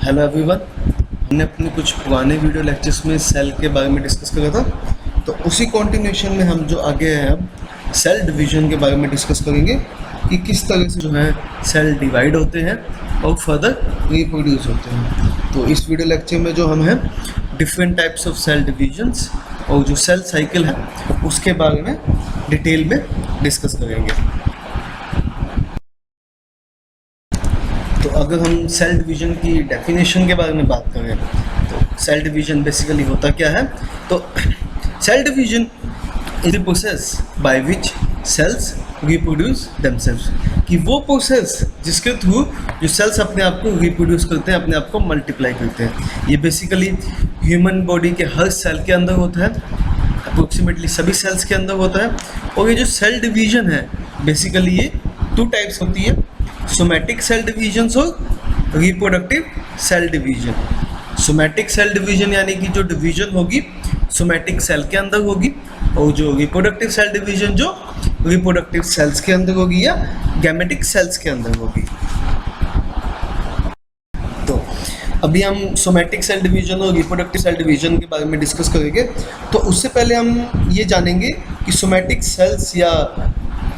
Hello everyone. हमने अपने कुछ पुराने वीडियो लेक्चर्स में सेल के बारे में डिस्कस करा था, तो उसी कंटिन्यूएशन में हम जो आगे हैं अब सेल डिवीजन के बारे में डिस्कस करेंगे कि किस तरह से जो है सेल डिवाइड होते हैं और फर्दर रिप्रोड्यूस होते हैं। तो इस वीडियो लेक्चर में जो हम हैं different types of cell divisions और जो सेल साइकिल है उसके बारे में डिटेल में डिस्कस करेंगे। तो अगर हम सेल डिवीजन की डेफिनेशन के बारे में बात करें तो सेल डिवीजन बेसिकली होता क्या है। तो cell division is the process by which cells reproduce themselves, कि वो प्रोसेस जिसके थ्रू जो सेल्स अपने आप को रिप्रोड्यूस करते हैं, अपने आप को मल्टीप्लाई करते हैं। ये बेसिकली ह्यूमन बॉडी के हर सेल के अंदर होता है, अप्रोक्सीमेटली सभी सेल्स के अंदर होता है। और ये जो सेल डिवीजन है बेसिकली ये टू टाइप्स होती है, सोमैटिक सेल डिवीजन और reproductive cell division. Somatic cell division यानी कि जो डिवीजन होगी सोमैटिक सेल के अंदर होगी, और जो रिप्रोडक्टिव सेल डिवीजन जो रिप्रोडक्टिव सेल्स के अंदर होगी या गैमेटिक सेल्स के अंदर होगी। तो अभी हम सोमैटिक सेल डिवीजन और रिप्रोडक्टिव सेल डिवीजन के बारे में डिस्कस करेंगे। तो उससे पहले हम ये जानेंगे कि सोमैटिक सेल्स या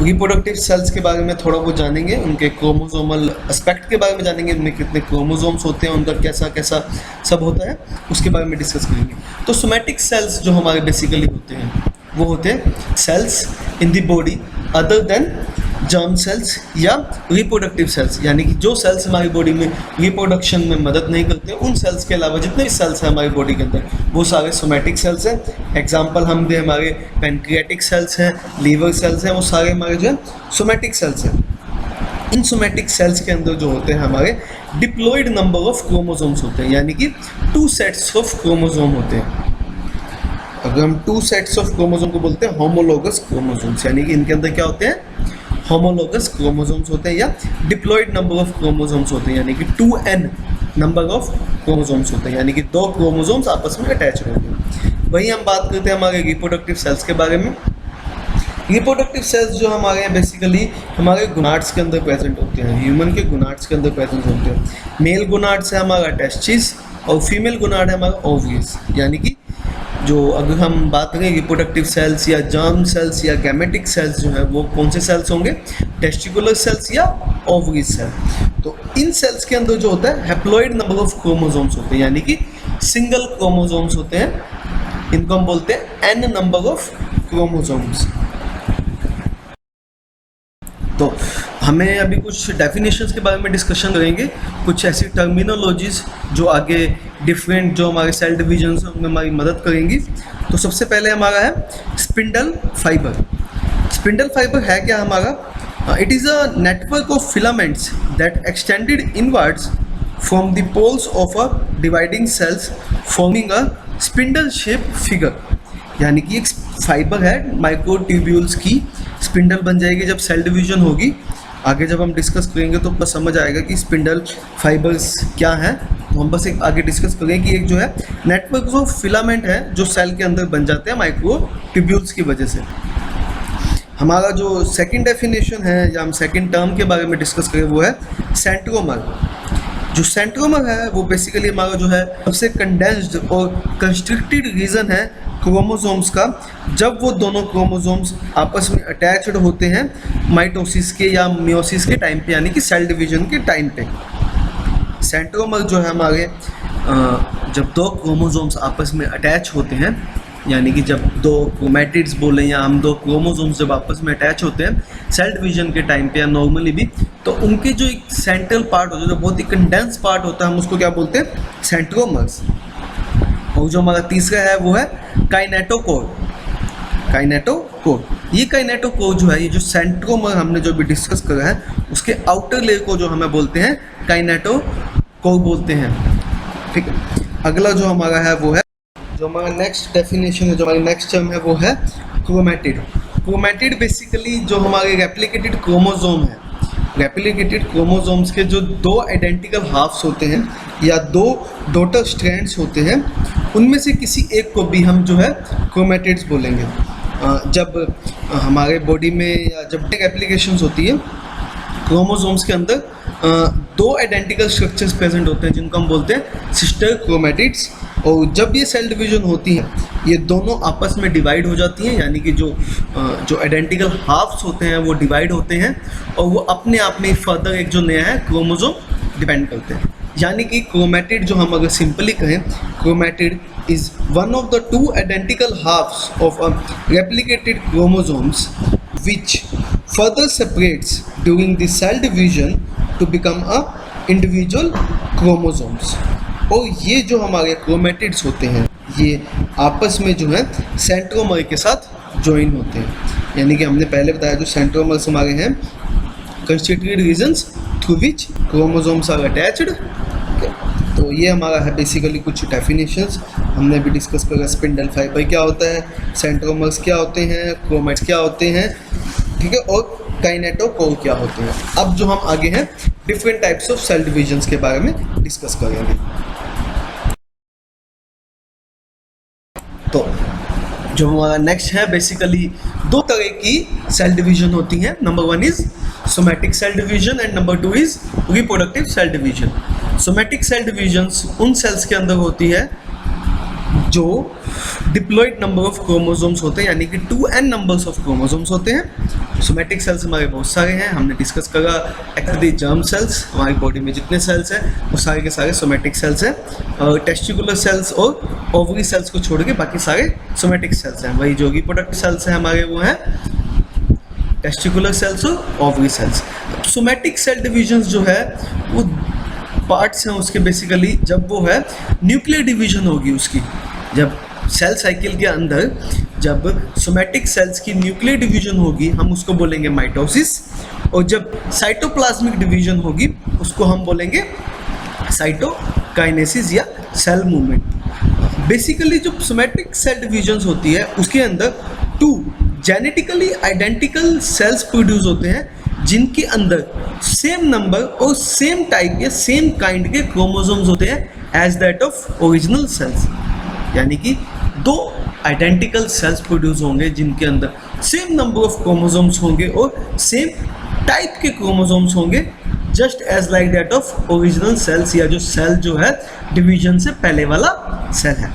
रिप्रोडक्टिव सेल्स के बारे में थोड़ा बहुत जानेंगे, उनके क्रोमोसोमल एस्पेक्ट के बारे में जानेंगे, उनमें कितने क्रोमोसोम्स होते हैं, उनका कैसा कैसा सब होता है, उसके बारे में डिस्कस करेंगे। तो सोमैटिक सेल्स जो हमारे बेसिकली होते हैं वो होते हैं cells in the body other than germ cells या रिप्रोडक्टिव सेल्स, यानी कि जो सेल्स हमारी बॉडी में रिप्रोडक्शन में मदद नहीं करते, उन सेल्स के अलावा जितने भी सेल्स हैं हमारी बॉडी के अंदर वो सारे सोमैटिक सेल्स हैं। एग्जांपल हम दे, हमारे पैनक्रियाटिक सेल्स हैं, लीवर सेल्स हैं, वो सारे हमारे जो है सोमैटिक सेल्स हैं। इन सोमैटिक सेल्स के अंदर जो होते हैं हमारे डिप्लॉयड नंबर ऑफ क्रोमोसोम्स होते हैं, यानी कि 2 सेट्स ऑफ क्रोमोसोम होते हैं। अगर हम 2 सेट्स ऑफ क्रोमोसोम को बोलते हैं होमोलोगस क्रोमोसोम्स, यानी कि इनके अंदर क्या होते हैं होमोलोगस क्रोमोसोम्स होते हैं, या डिप्लॉयड नंबर ऑफ क्रोमोसोम्स होते हैं, यानी कि 2n नंबर ऑफ क्रोमोसोम्स होते हैं, यानी कि 2 क्रोमोसोम्स आपस में अटैच होते हैं। वही हम बात करते हैं हमारे रिप्रोडक्टिव सेल्स के बारे में। रिप्रोडक्टिव सेल्स जो हमारे हैं बेसिकली हमारे गुनाड्स के अंदर प्रेजेंट होते हैं, ह्यूमन के गुनाड्स के अंदर प्रेजेंट होते हैं। मेल गुनाड्स है हमारा टेस्टिस और फीमेल गुनाड है हमारा ओवरीज, यानी कि जो अगर हम बात करें रिप्रोडक्टिव सेल्स या जर्म सेल्स या गैमेटिक सेल्स जो है वो कौन से सेल्स होंगे, टेस्टिकुलर सेल्स या ओवरीज सेल। तो इन सेल्स के अंदर जो होता है हैप्लॉइड नंबर ऑफ क्रोमोसोम्स होते हैं, यानी कि सिंगल क्रोमोसोम्स होते हैं, इनको हम बोलते हैं n नंबर ऑफ क्रोमोसोम्स। तो हमें अभी कुछ डेफिनेशंस के बारे में डिस्कशन करेंगे, कुछ ऐसी टर्मिनोलॉजीज जो आगे डिफरेंट जो हमारे सेल डिवीजन्स हैं उनमें हमारी मदद करेंगी। तो सबसे पहले हमारा है स्पिंडल फाइबर। स्पिंडल फाइबर है क्या हमारा? It is a network of filaments that extended inwards from the poles of a dividing cells forming a spindle shape figure, यानी कि एक फाइबर है माइक्रोट्यूब्यूल्स की स्पिंडल बन जाएगी जब सेल डिवीजन होगी। आगे जब हम डिस्कस करेंगे तो बस समझ आएगा कि स्पिंडल फाइबर्स क्या हैं। तो हम बस एक आगे डिस्कस करेंगे कि एक जो है नेटवर्क ऑफ फिलामेंट है जो सेल के अंदर बन जाते हैं माइक्रोट्यूब्यूल्स की वजह से। हमारा जो सेकंड डेफिनेशन है या हम सेकंड टर्म के बारे में डिस्कस करें वो है सेंट्रोमर। जो सेंट्रोमर है वो बेसिकली हमारा जो है सबसे कंडेंस्ड और कंस्ट्रिक्टेड रीजन है क्रोमोसोम्स का, जब वो दोनों क्रोमोसोम्स आपस में अटैच्ड होते हैं माइटोसिस के या मियोसिस के टाइम पे, यानी कि सेल डिवीजन के टाइम पे। सेंट्रोमर जो है हमारे जब 2 क्रोमोसोम्स आपस में अटैच होते हैं, यानी कि जब 2 क्रोमैटिड्स बोलें या हम 2 क्रोमोसोम्स जब आपस में अटैच होते हैं सेल डिवीजन के टाइम पे या नॉर्मली भी, तो उनके जो एक सेंट्रल पार्ट होता है जो बहुत ही कंडेंस पार्ट होता है हम उसको क्या बोलते हैं सेंट्रोमर्स। और जो हमारा तीसरा है वो है काइनेटोकोर। काइनेटोकोर, ये काइनेटोकोर जो है ये जो सेंट्रोमर हमने जो भी डिस्कस करा है उसके आउटर लेयर को जो हमें बोलते हैं काइनेटोकोर बोलते हैं। ठीक है, अगला जो हमारा है वो है जो हमारा नेक्स्ट डेफिनेशन है, जो हमारी नेक्स्ट टर्म है वो है क्रोमैटिड। क्रोमैटिड बेसिकली जो हमारे रेप्लिकेटेड क्रोमोसोम है, रेप्लिकेटेड क्रोमोसोम्स के जो 2 आइडेंटिकल हाफ्स होते हैं या 2 डॉटर स्ट्रैंड्स होते हैं, उनमें से किसी एक को भी हम जो है क्रोमैटिड्स बोलेंगे। जब हमारे बॉडी में या जब एप्लीकेशंस होती है क्रोमोसोम्स के अंदर दो आइडेंटिकल स्ट्रक्चर्स प्रेजेंट होते हैं जिनको हम बोलते हैं सिस्टर क्रोमैटिड्स। और जब ये सेल डिवीजन होती है ये दोनों आपस में डिवाइड हो जाती हैं, यानी कि जो आइडेंटिकल हाफ्स होते हैं वो डिवाइड होते हैं और वो अपने आप में फर्दर एक जो नया है क्रोमोसोम डिपेंड करते हैं। यानी कि क्रोमैटिड जो हम अगर सिंपली कहें, chromatid is one of the two identical halves of a replicated chromosomes which further separates during the cell division to become a individual chromosomes। और ये जो हमारे क्रोमैटिड्स होते हैं ये आपस में जो है सेंट्रोमर के साथ ज्वाइन होते हैं, यानी कि हमने पहले बताया जो सेंट्रोमर्स हमारे हैं constituted regions through which chromosomes are attached. तो ये हमारा है बेसिकली कुछ डेफिनेशंस हमने भी डिस्कस करा। स्पिंडल फाइबर क्या होता है, सेंट्रोमर्स क्या होते हैं, क्रोमैट्स क्या होते हैं, ठीक है, और काइनेटोकोर क्या होते हैं। अब जो हम आगे हैं different types of cell divisions के बारे में डिस्कस करेंगे। तो जो हमारा नेक्स्ट है बेसिकली दो तरह की सेल डिवीजन होती हैं। Number one is somatic cell division and number two is reproductive cell division. Somatic cell divisions उन सेल्स के अंदर होती है जो डिप्लॉयड नंबर ऑफ क्रोमोसोम्स होते हैं, यानी कि 2n नंबर्स ऑफ क्रोमोसोम्स होते हैं। सोमैटिक सेल्स हमारे बहुत सारे हैं, हमने डिस्कस करा एक्चुअली जर्म सेल्स, हमारी बॉडी में जितने सेल्स हैं वो सारे के सारे सोमैटिक सेल्स हैं। और टेस्टिकुलर सेल्स और ओवरी सेल्स को छोड़ के बाकी सारे सोमैटिक सेल्स हैं। वही जो रिप्रोडक्टिव सेल्स हैं हमारे वो हैं टेस्टिकुलर सेल्स और ovary cells. Somatic cell divisions जो है वो पार्ट्स हैं उसके बेसिकली, जब वो है न्यूक्लियर डिवीजन होगी उसकी, जब सेल साइकिल के अंदर जब सोमैटिक सेल्स की न्यूक्लियर डिवीजन होगी हम उसको बोलेंगे माइटोसिस, और जब साइटोप्लाज्मिक डिवीजन होगी उसको हम बोलेंगे साइटोकाइनेसिस या सेल मूवमेंट। बेसिकली जो सोमैटिक सेल डिवीजन्स होती है उसके अंदर two genetically identical cells produce होते हैं जिनके अंदर सेम नंबर और सेम टाइप या सेम काइंड के क्रोमोसोम्स होते हैं as that of original cells. यानी कि दो आइडेंटिकल सेल्स प्रोड्यूस होंगे जिनके अंदर सेम नंबर ऑफ क्रोमोसोम्स होंगे और सेम टाइप के क्रोमोसोम्स होंगे just as like that of original cells, या जो सेल जो है डिवीजन से पहले वाला सेल है।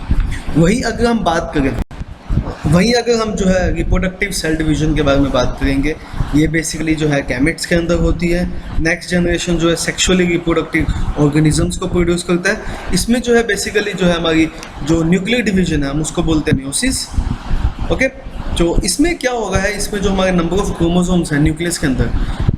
वही अगर हम जो है रिप्रोडक्टिव सेल डिवीजन के बारे में बात करेंगे, ये बेसिकली जो है गैमेट्स के अंदर होती है। नेक्स्ट जनरेशन जो है सेक्सुअली रिप्रोडक्टिव ऑर्गेनिजम्स को प्रोड्यूस करता है। इसमें जो है बेसिकली जो है हमारी जो न्यूक्लियर डिवीजन है हम उसको बोलते हैं मियोसिस। ओके, तो इसमें क्या होगा है, इसमें जो हमारे नंबर ऑफ क्रोमोसोम्स हैं न्यूक्लियस के अंदर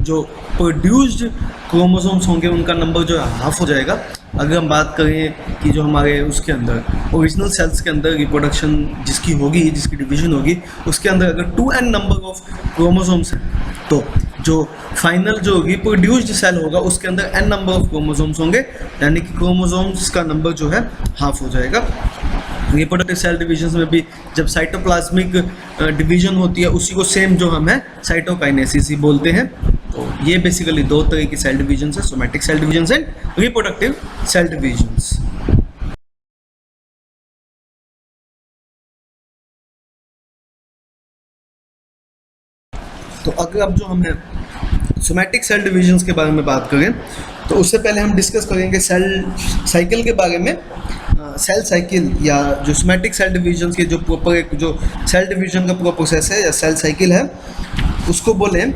जो प्रोड्यूस्ड क्रोमोसोम्स होंगे उनका नंबर जो है हाफ हो जाएगा। अगर हम बात करें कि जो हमारे उसके अंदर ओरिजिनल सेल्स के अंदर रिप्रोडक्शन जिसकी होगी, जिसकी डिवीजन होगी, उसके अंदर अगर 2n नंबर ऑफ क्रोमोसोम्स हैं तो जो फाइनल जो रिप्रोड्यूस्ड सेल होगा उसके अंदर n नंबर ऑफ क्रोमोसोम्स होंगे, यानी कि क्रोमोसोम्स का नंबर जो है हाफ हो जाएगा। रिप्रोडक्टिव सेल डिवीजन में भी जब साइटोप्लाज्मिक डिवीजन होती है उसी को सेम जो हम है साइटोकाइनेसिस ही बोलते हैं। तो ये बेसिकली दो तरह की सेल डिवीजन्स है, somatic cell divisions and reproductive cell divisions. तो अगर अब जो हमने सोमैटिक सेल डिवीजन्स के बारे में बात करें तो उससे पहले हम डिस्कस करेंगे सेल साइकिल के बारे में। सेल साइकिल या जो सोमैटिक सेल डिवीजन्स के जो प्रॉपर एक जो सेल डिवीजन का पूरा प्रोसेस है या सेल साइकिल है उसको बोलें,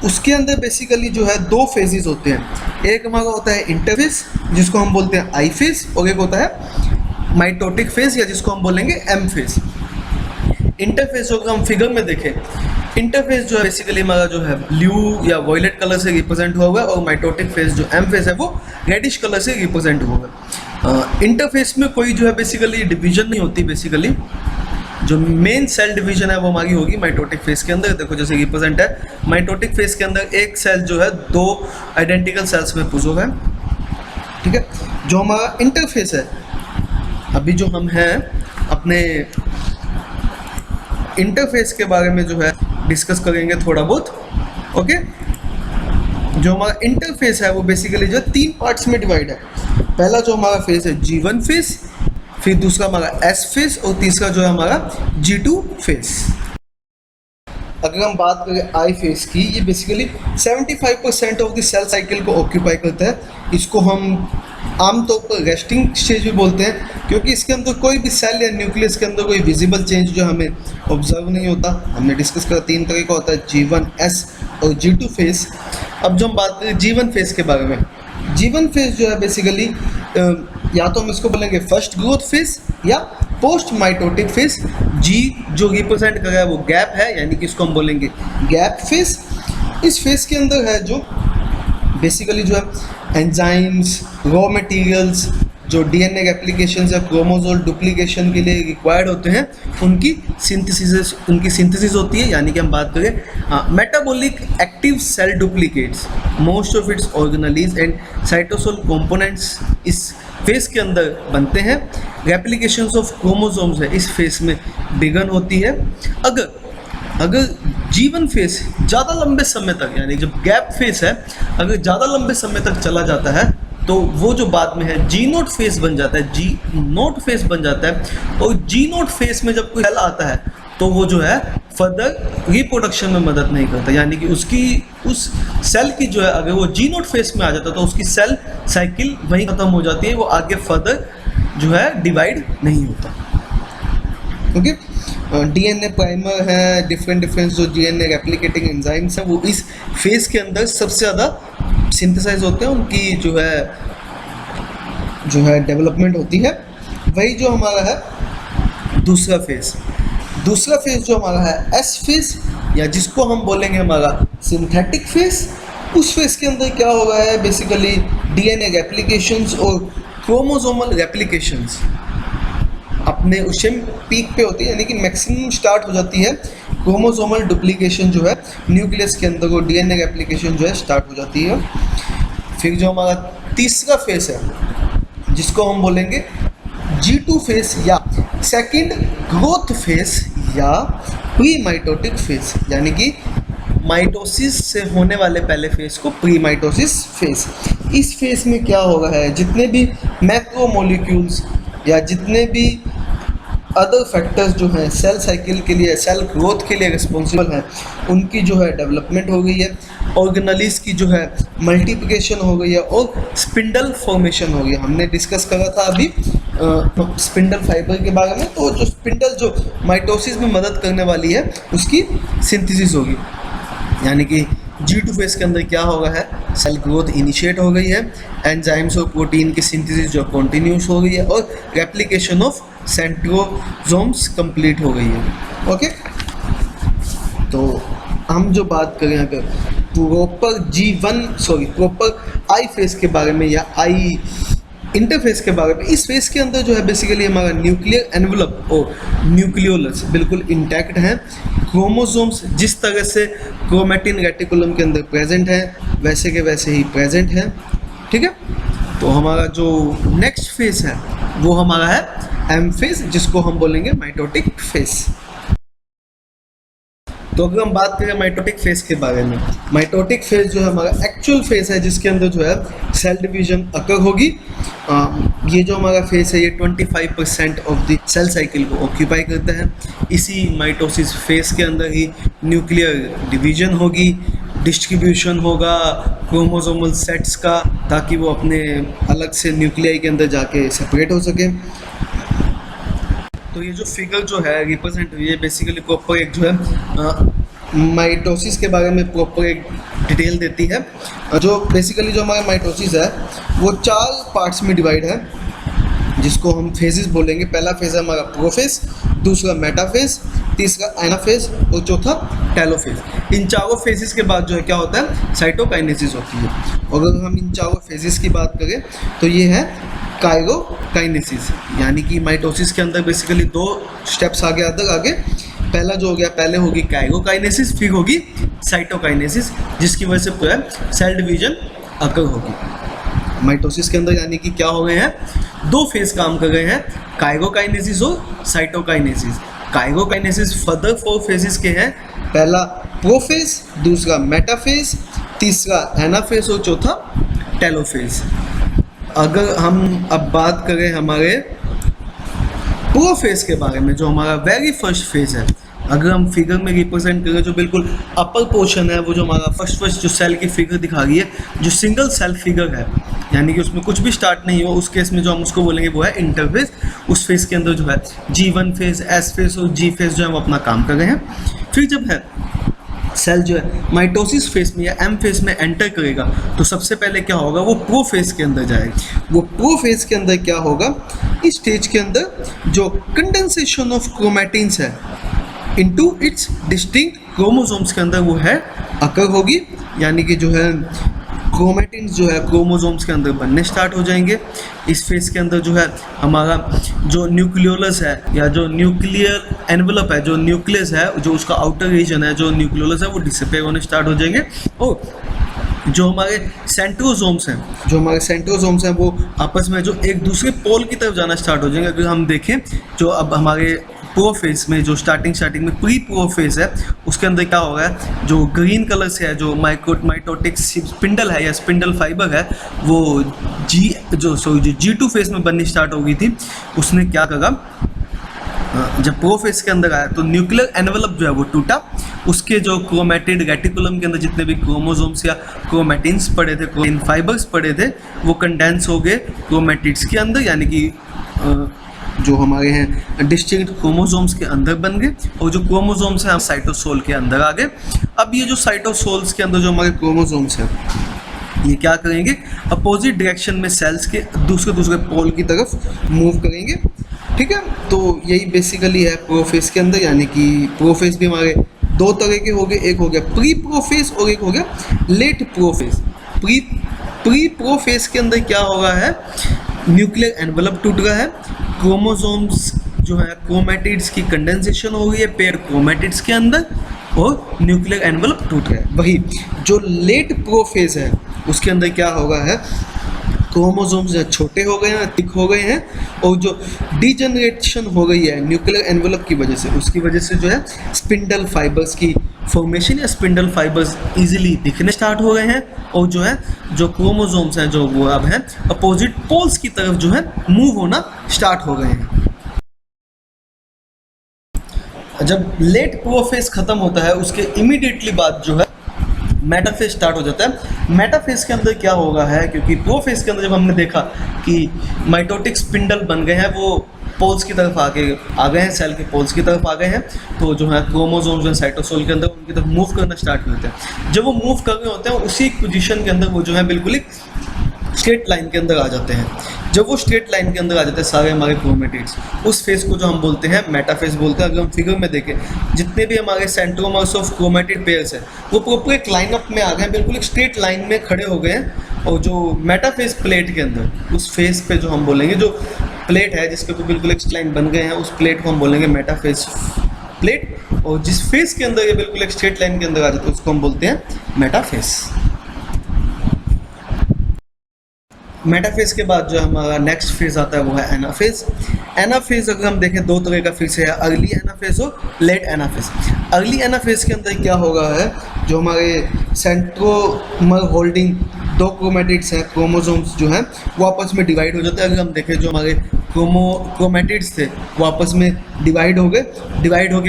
उसके अंदर बेसिकली जो है दो फेजेस होते हैं। एक हमारा होता है इंटरफेस जिसको हम बोलते हैं आई फेज, और एक होता है माइटोटिक फेज या जिसको हम बोलेंगे एम फेज। इंटरफेस अगर हम फिगर में देखें, इंटरफेस जो है बेसिकली हमारा जो है ब्लू या वॉयलेट कलर से रिप्रेजेंट हुआ है और माइटोटिक फेज जो एम फेज है वो रेडिश कलर से रिप्रेजेंट हुआ है। इंटरफेस में कोई जो है बेसिकली डिवीजन नहीं होती। बेसिकली जो मेन सेल डिवीजन है वो हमारी होगी माइटोटिक फेज के अंदर। देखो जैसे रिप्रेजेंट है माइटोटिक फेज के अंदर एक सेल जो है दो आइडेंटिकल सेल्स में पुश होगा, ठीक है। जो हमारा इंटरफेस है, अभी जो हम हैं अपने इंटरफेस के बारे में जो है डिस्कस करेंगे थोड़ा बहुत। ओके, जो हमारा इंटरफेस है वो बेसिकली जो 3 पार्ट्स में डिवाइड है। पहला जो हमारा फेज है G1 फेज, फिर दूसरा हमारा S फेज और तीसरा जो है हमारा G2 फेज। अगर हम बात करें आई फेज की, ये basically 75% of the cell cycle को ऑक्यूपाई करता है। इसको हम आमतौर पर रेस्टिंग स्टेज भी बोलते हैं, क्योंकि इसके अंदर कोई भी सेल या न्यूक्लियस के अंदर कोई विजिबल चेंज जो हमें ऑब्जर्व नहीं होता। हमने डिस्कस करा 3 तरह का होता है, G1, S और G2 फेज। अब जो हम बात करें G1 फेज के बारे में, G1 फेज जो है बेसिकली या तो हम इसको बोलेंगे फर्स्ट ग्रोथ फेज या पोस्ट माइटोटिक फेज। जी जो रिप्रेजेंट कर रहा है वो गैप है, यानी कि इसको हम बोलेंगे गैप फेज। इस फेज के अंदर है जो बेसिकली जो है एंजाइम्स, रॉ मटेरियल्स जो डीएनए एप्लीकेशन या क्रोमोसोम डुप्लीकेशन के लिए रिक्वायर्ड होते हैं, उनकी सिंथेसिस होती है। यानी कि हम बात करें metabolic active cell duplicates, most of its organelles and cytosol components इस फेस के अंदर बनते हैं। रेप्लिकेशंस ऑफ क्रोमोसोम्स है इस फेस में बिगन होती है। अगर जीवन फेस ज़्यादा लंबे समय तक, यानी जब गैप फेस है अगर ज़्यादा लंबे समय तक चला जाता है तो वो जो बाद में है जी नोट फेस बन जाता है, जी नोट फेस बन जाता है। और जी नोट फेस में जब कोई सेल आता है तो वो जो है फर्दर रिप्रोडक्शन में मदद नहीं करता, यानी कि उस सेल की जो है अगर वो जी नोट फेस में आ जाता तो उसकी सेल साइकिल वहीं ख़त्म हो जाती है, वो आगे फर्दर जो है डिवाइड नहीं होता। ओके, डीएनए प्राइमर है, डिफरेंट जो डीएनए रेप्लिकेटिंग एंजाइम्स हैं वो इस फेज के अंदर सबसे ज़्यादा सिंथेसाइज होते हैं, उनकी जो है डेवलपमेंट होती है। वही जो हमारा है दूसरा फेज जो हमारा है एस फेज, या जिसको हम बोलेंगे हमारा सिंथेटिक फेज। उस फेज के अंदर क्या होगा है बेसिकली डीएनए रेप्लिकेशंस और क्रोमोसोमल रेप्लिकेशंस अपने उस पीक पे होती है, यानी कि मैक्सिमम स्टार्ट हो जाती है। क्रोमोसोमल डुप्लीकेशन जो है न्यूक्लियस के अंदर वो डीएनए रेप्लिकेशन जो है स्टार्ट हो जाती है। फिर जो हमारा तीसरा फेज है जिसको हम बोलेंगे G2 फेज या सेकंड ग्रोथ फेज या प्री माइटोटिक फेज, यानी कि माइटोसिस से होने वाले पहले फेज को प्री माइटोसिस फेज। इस फेज में क्या होगा है जितने भी मैक्रोमोलिक्यूल्स या जितने भी अदर फैक्टर्स जो हैं सेल साइकिल के लिए, सेल ग्रोथ के लिए रिस्पॉन्सिबल हैं, उनकी जो है डेवलपमेंट हो गई है। ऑर्गेनेलीज की जो है मल्टीप्लिकेशन हो गई है और स्पिंडल फॉर्मेशन हो गया। हमने डिस्कस करा था अभी स्पिंडल फाइबर के बारे में, तो जो स्पिंडल जो माइटोसिस में मदद करने वाली है उसकी सिंथेसिस होगी, यानी कि G2 फेज के अंदर क्या होगा है सेल ग्रोथ इनिशिएट हो गई है, एंजाइम्स और प्रोटीन की सिंथेसिस जो कंटिन्यूस हो गई है और रेप्लिकेशन ऑफ सेंट्रोसोम्स कंप्लीट हो गई है। ओके, तो हम जो बात करें अगर प्रॉपर आई फेज के बारे में या आई इंटरफेस के बारे में, इस फेज के अंदर जो है बेसिकली हमारा न्यूक्लियर एनवलप और न्यूक्लियोलस बिल्कुल इंटैक्ट हैं। क्रोमोसोम्स जिस तरह से क्रोमैटिन रेटिकुलम के अंदर प्रेजेंट है वैसे के वैसे ही प्रेजेंट है। ठीक है, तो हमारा जो नेक्स्ट फेज है वो हमारा है एम फेज, जिसको हम बोलेंगे माइटोटिक फेज। तो अगर हम बात करें माइटोटिक फेज के बारे में, माइटोटिक फेज जो है हमारा एक्चुअल फेज है जिसके अंदर जो है सेल डिवीजन अकर होगी। ये जो हमारा फेज है ये 25% ऑफ द सेल साइकिल को ऑक्यूपाई करता है। इसी माइटोसिस फेज के अंदर ही न्यूक्लियर डिवीजन होगी, डिस्ट्रीब्यूशन होगा क्रोमोसोमल सेट्स का, ताकि वो अपने अलग से न्यूक्लियाई के अंदर जाके सेपरेट हो सके। तो ये जो फिगर जो है रिप्रेजेंट हुई है बेसिकली प्रॉपर एक जो है माइटोसिस के बारे में प्रॉपर एक डिटेल देती है। जो बेसिकली जो हमारा माइटोसिस है वो 4 पार्ट्स में डिवाइड है, जिसको हम फेजेस बोलेंगे। पहला फेज है हमारा प्रोफेज, दूसरा मेटाफेज, तीसरा एनाफेज और चौथा टेलोफेज। इन चारों फेजेस के बाद जो है क्या होता है साइटोकाइनेसिस होती है। और अगर हम इन चारों फेजेस की बात करें तो ये है काइरोकाइनेसिस, यानी कि माइटोसिस के अंदर बेसिकली 2 स्टेप्स आगे पहला जो हो गया पहले होगी काइरोकाइनेसिस, फिर होगी साइटोकाइनेसिस, जिसकी वजह से पूरा सेल डिवीजन अकर होगी माइटोसिस के अंदर। यानी कि क्या हो गए हैं 2 फेज काम कर रहे हैं, काइरोकाइनेसिस और साइटोकाइनेसिस। काइरोकाइनेसिस फर्दर 4 फेजेस के हैं, पहला प्रोफेज, दूसरा मेटाफेज, तीसरा एनाफेज और चौथा टेलोफेज। अगर हम अब बात करें हमारे प्रोफेज के बारे में, जो हमारा वेरी फर्स्ट फेज है, अगर हम फिगर में रिप्रेजेंट करें जो बिल्कुल अपर पोर्शन है, वो जो हमारा फर्स्ट जो सेल की फिगर दिखा रही है, जो सिंगल सेल फिगर है, यानी कि उसमें कुछ भी स्टार्ट नहीं हो, उस केस में जो हम उसको बोलेंगे वो है इंटरफेस। उस फेज के अंदर जो है G1 फेज, S फेज और G फेज जो है वो अपना काम कर रहे हैं। फिर जब है सेल जो है माइटोसिस फेज में या M फेज में एंटर करेगा, तो सबसे पहले क्या होगा, वो प्रो फेज के अंदर जाएगा। वो प्रो फेज के अंदर क्या होगा, इस स्टेज के अंदर जो कंडेंसेशन ऑफ क्रोमैटिन्स है इनटू इट्स डिस्टिंक्ट क्रोमोसोम्स के अंदर वो है अकर होगी, यानी कि जो है क्रोमैटिन्स जो है क्रोमोसोम्स के अंदर बनने स्टार्ट हो जाएंगे। इस फेज के अंदर जो है हमारा जो न्यूक्लियोलस है या जो न्यूक्लियर एनवेलप है, जो न्यूक्लियस है, जो उसका आउटर रीजन है, जो न्यूक्लियोलस है, वो डिसअपीयर होने स्टार्ट हो जाएंगे। और जो हमारे सेंट्रोसोम्स हैं वो आपस में जो एक दूसरे पोल की तरफ जाना स्टार्ट हो जाएंगे। अगर हम देखें जो अब हमारे प्रो फेज में जो स्टार्टिंग में प्री प्रो फेज है, उसके अंदर क्या होगा, जो ग्रीन कलर से है, जो माइटोटिक स्पिंडल है या स्पिंडल फाइबर है, वो G2 फेज में बननी स्टार्ट हो गई थी। उसने क्या करा, जब प्रो फेज के अंदर आया तो न्यूक्लियर एनवेलप जो है वो टूटा, उसके जो क्रोमैटिड रेटिकुलम के अंदर जितने भी क्रोमोसोम्स या क्रोमैटिन्स पड़े थे, क्रोमैटिन फाइबर्स पड़े थे, वो कंडेंस हो गए क्रोमैटिड्स के अंदर, यानी कि जो हमारे हैं डिस्टिंक्ट क्रोमोसोम्स के अंदर बन गए। और जो क्रोमोसोम्स हैं साइटोसोल के अंदर आ गए। अब ये जो साइटोसोल्स के अंदर जो हमारे क्रोमोसोम्स हैं, ये क्या करेंगे, अपोजिट डायरेक्शन में सेल्स के दूसरे पोल की तरफ मूव करेंगे। ठीक है, तो यही बेसिकली है प्रोफेज के अंदर, यानी कि प्रोफेज भी हमारे दो तरह के हो गए, एक हो गया प्री प्रोफेज और एक हो गया लेट प्रोफेज। प्री प्रोफेज के अंदर क्या हो रहा है, न्यूक्लियर एनवेलप टूट रहा है, क्रोमोसोम्स जो है क्रोमैटिड्स की कंडेंसेशन हो गई है पेयर क्रोमैटिड्स के अंदर, और न्यूक्लियर एनवेलप टूट रहा है। वही जो लेट प्रोफेज है उसके अंदर क्या होगा है, क्रोमोसोम्स जो छोटे हो गए हैं, थिक हो गए हैं, और जो डिजनरेशन हो गई है न्यूक्लियर एनवेलप की वजह से, उसकी वजह से जो है स्पिंडल फाइबर्स की फॉर्मेशन या स्पिंडल फाइबर्स इजीली दिखने स्टार्ट हो गए हैं, और जो है जो क्रोमोसोम्स हैं जो वो अब हैं अपोजिट पोल्स की तरफ जो है मूव होना स्टार्ट हो गए हैं। जब लेट प्रोफेज खत्म होता है उसके इमीडिएटली बाद जो है मेटाफेज स्टार्ट हो जाता है। मेटाफेज के अंदर क्या होगा है, क्योंकि प्रोफेज के अंदर जब हमने देखा कि माइटोटिक स्पिंडल बन गए हैं, वो पोल्स की तरफ आ गए हैं, सेल के पोल्स की तरफ आ गए हैं, तो जो है क्रोमोसोम्स जो है साइटोसोल के अंदर उनकी तरफ मूव करना स्टार्ट होते हैं। जब वो मूव कर रहे होते हैं उसी पोजीशन के अंदर वो जो है बिल्कुल ही स्ट्रेट लाइन के अंदर आ जाते हैं। जब वो स्ट्रेट लाइन के अंदर आ जाते हैं सारे हमारे क्रोमैटिड्स, उस फेज को जो हम बोलते हैं मेटाफेज बोलते हैं। अगर हम फिगर में देखें जितने भी हमारे सेंट्रोमर्स ऑफ क्रोमैटिड पेयर्स हैं वो प्रॉपर एक लाइनअप में आ गए हैं, बिल्कुल एक स्ट्रेट लाइन में खड़े हो गए हैं। और जो मेटाफेज प्लेट के अंदर उस फेज पे जो हम बोलेंगे, जो प्लेट है जिसके ऊपर बिल्कुल एक लाइन बन गए हैं, उस प्लेट को हम बोलेंगे मेटाफेज प्लेट। और जिस फेज के अंदर ये बिल्कुल एक स्ट्रेट लाइन के अंदर आ जाते हैं उसको हम बोलते हैं मेटाफेज। मेटाफेज के बाद जो हमारा नेक्स्ट फेज आता है वो है एनाफेज। एनाफेज अगर हम देखें दो तरह का फेज है, अर्ली एनाफेज और लेट एनाफेज। अर्ली एनाफेज के अंदर क्या होगा है, जो हमारे सेंट्रोमर होल्डिंग दो क्रोमैटिड्स हैं, क्रोमोसोम्स जो हैं वो आपस में डिवाइड हो जाते हैं। अगर हम देखें जो हमारे क्रोमैटिड्स थे वो आपस में डिवाइड हो गए,